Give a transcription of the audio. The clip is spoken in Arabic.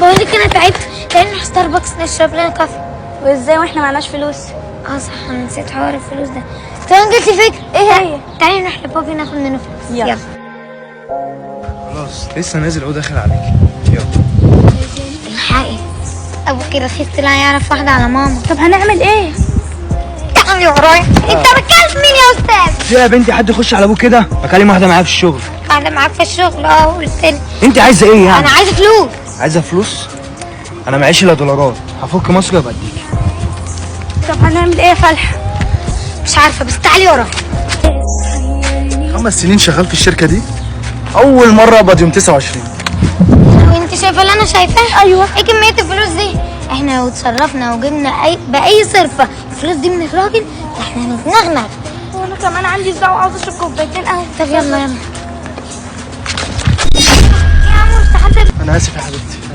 بقول لك انا تعبت، تعالي نروح ستاربكس نشرب لنا كافي. وازاي واحنا معناش فلوس؟ صح، انا نسيت حوار الفلوس ده. طب انا جت لي فكره. ايه هي؟ تعالي نروح لبابي ناخد منه فلوس. يلا. خلاص لسه نازل اهو داخل عليك. يلا الحقي ابوكي رخيص طلع يعرف واحده على ماما. طب هنعمل ايه؟ تعالي ورايا. انت بتكلم مين يا استاذ؟ يا بنتي حد يخش على ابوك كده؟ بكلم واحده معايا في الشغل. قاعده معاك في الشغل قلت لي انت عايزه ايه يعني؟ انا عايزه فلوس. عايزه فلوس؟ انا معيش الا دولارات، هفك مصر وابقى اديك. طب هنعمل ايه يا فلح؟ مش عارفه بس تعالي ورايا. 5 سنين شغال في الشركه دي، اول مره اقبض يوم 29. وانت شايفه اللي انا شايفاه؟ ايوه. ايه كميه الفلوس دي؟ احنا لو اتصرفنا وجبنا باي صرفه الفلوس دي من الراجل احنا هنتنغنغ. وانا كمان عندي صداع وعاوزه اشرب كوبايتين قهوه. طب يلا يا عمو استحمل. انا اسف يا حبيبتي.